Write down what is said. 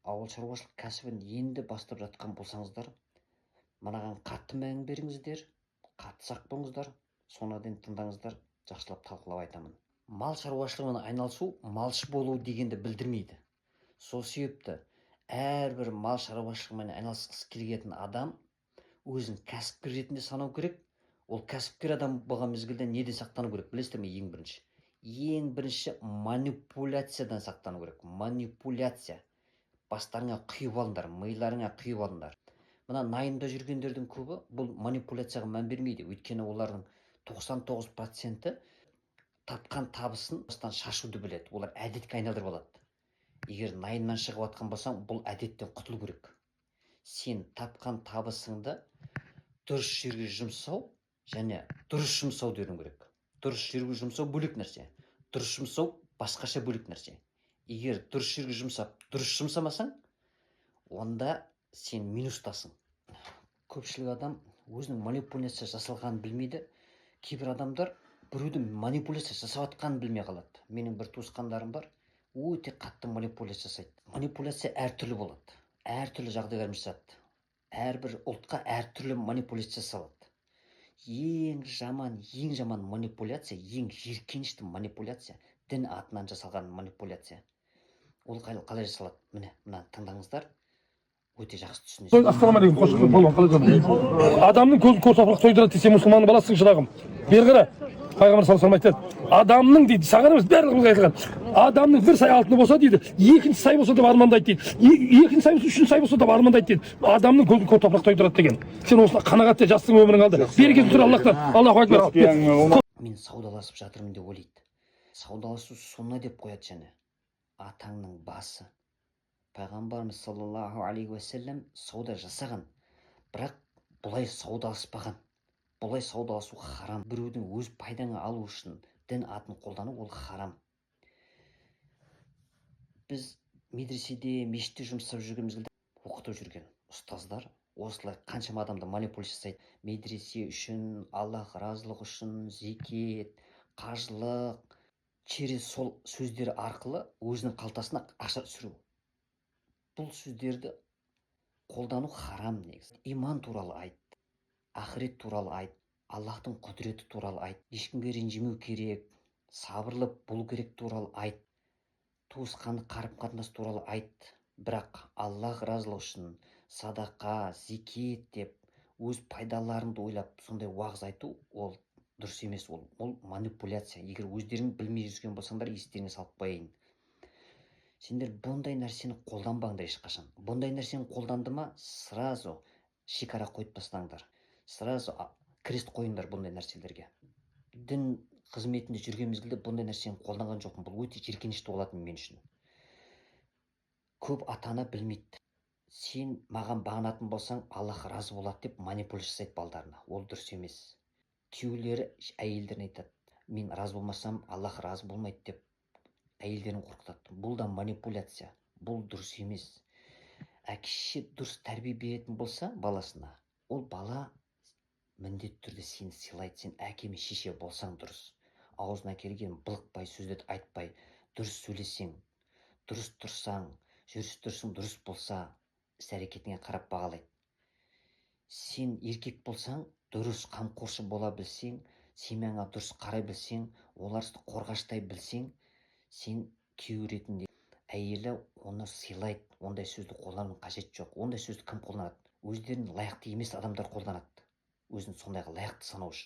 ауыл шаруашылық кәсібін енді бастап жатқан болсаңыздар, мынаған қатты мән беріңіздер, қатты сақ болыңыздар, соңына дейін тыңдаңыздар, жақсылап талқылап айтамын. Мал шаруашылығымен айналысу малшы болу дегенді білдірмейді. Сол себепті әрбір мал шаруашылығымен айналысқысы келетін адам өзін кәсіпкер ретінде санау керек. Ол кәсіпкер адам болған мезгілде неден сақтану керек, білесіздер ме? Ең бірінші манипуляциядан сақтану керек. Манипуляция. Бастарыңа құйып алыңдар, миларыңа құйып алыңдар. Мына найымда жүргендердің көбі бұл манипуляцияға мән бермейді. Өйткені олардың 99% тапқан табысын шашуды біледі. Олар әдетке айналдырып алады. Егер найымнан шығып атқан болсаң, бұл әдеттен құтылу керек. Сен тапқан табысыңды дұрыс жерге жұмсау және дұрыс жұмсау деуің керек. Дұрыс жерге жұмсау бөлек нәрсе. Дұрыс жұмсау басқаша бөлек нәрсе. Егер дұрыс жерге жұмсап, дұрыс жұмсамасаң, онда сен минустасың. Көпшілік адам өзінің манипуляция жасалғанын білмейді. Кейбір адамдар біреудің манипуляция жасап жатқанын білмей қалады. Менің бір туысқандарым бар, өте қатты манипуляция жасайды. Манипуляция әртүрлі болады. Әртүрлі жағдайлар жасады. Әрбір ұлтқа әртүрлі манипуляция жасалады. Ең жаман манипуляция, ең жиіркенішті манипуляция, дін атынан жасалған манипуляция. Ол қалай жасалады? Мына тыңдаңыздар, өте жақсы түсінесіз. Ассалаумағалейкум, қош келдіңіз. Адамның көзін көр топырақ тойдырады десе, мұсылманның баласың, шырағым. Бері қара. Пайғамбар саллаллаху алейхи ва саллям айтады, адамның дейді, саған емес барлығымызға айтылған, адамның бір сай алтыны болса дейді, екінші сай болса да армандайды дейді, екінші сай болса, үшінші сай болса да армандайды дейді. Адамның көзін көр топырақ тойдырады деген. Сен осыны қанағатте жастың өмірің алды. Берекесін сұра Аллахтан. Аллаху акбар. Мен саудаласып жатырмын деп ойлайды. Саудаласу сонда деп қояды және. Атаңның басы. Пайғамбарымыз саллаллаху алейхи ва саллям сауда жасаған, бірақ бұлай саудаласпаған. Бұлай саудаласу харам. Біреудің өз пайдаңа алу үшін дін атын қолдану ол харам. Біз медреседе, мешітте жұмыстап жүргенімізде оқытып жүрген ұстаздар осылай қаншама адамды манипуляция жасайды. Медресе үшін, Аллах разылығы үшін, зекет, қажылық, через сол сөздер арқылы өзінің қалтасына ақша түсіру. Бұл сөздерді қолдану харам негізі. Иман туралы айт, ақырет туралы айт, Аллахтың құдіреті туралы айт, ешкімге ренжімеу керек, сабырлы болу керек туралы айт, туысқанды қарым-қатынас туралы айт. Бірақ Аллах разылығы үшін садақа, зекет деп өз пайдаларыңды ойлап сондай уағыз айту ол дұрыс емес. Ол манипуляция. Егер өздерің білмей жүрген болсаңдар, естеріңе салып қояйын. Сендер бұндай нәрсені қолданбаңдар ешқашан. Бұндай нәрсені қолданды ма, сразу шекара қойып тастаңдар. Сразу крест қойыңдар бұндай нәрселерге. Дін қызметінде жүрген мезгілде бұндай нәрсені қолданған жоқпын. Бұл өте жиіркенішті болатын мен үшін. Көп ата-ана білмейді. Сен маған бағынатын болсаң, Аллах разы болады деп манипуляция жасайды балдарына. Ол дұрыс емес. Күйеулері әйелдеріне айтады, мен разы болмасам, Аллах разы болмайды деп әйелдерін қорқытады. Бұл да манипуляция. Бұл дұрыс емес. Әке-шеше дұрыс тәрбие беретін болса баласына, ол бала міндетті түрде сені сыйлайды. Сен әке мен шеше болсаң дұрыс. Аузына келген былықпай, сөздерді айтпай, дұрыс сөйлесең, дұрыс тұрсаң, жүріс-тұрысың дұрыс болса, іс-әрекетіңе қарап бағалайды. Сен еркек болсаң, дұрыс қамқоршы бола білсең, семьяңа дұрыс қарай білсең, оларды қорғаштай білсең, сен күйеу ретінде әйелі оны сыйлайды. Ондай сөзді қолдану қажет жоқ. Ондай сөзді кім қолданады? Өздерін лайықты емес адамдар қолданады. Өзін сондайға лайықты санау үшін.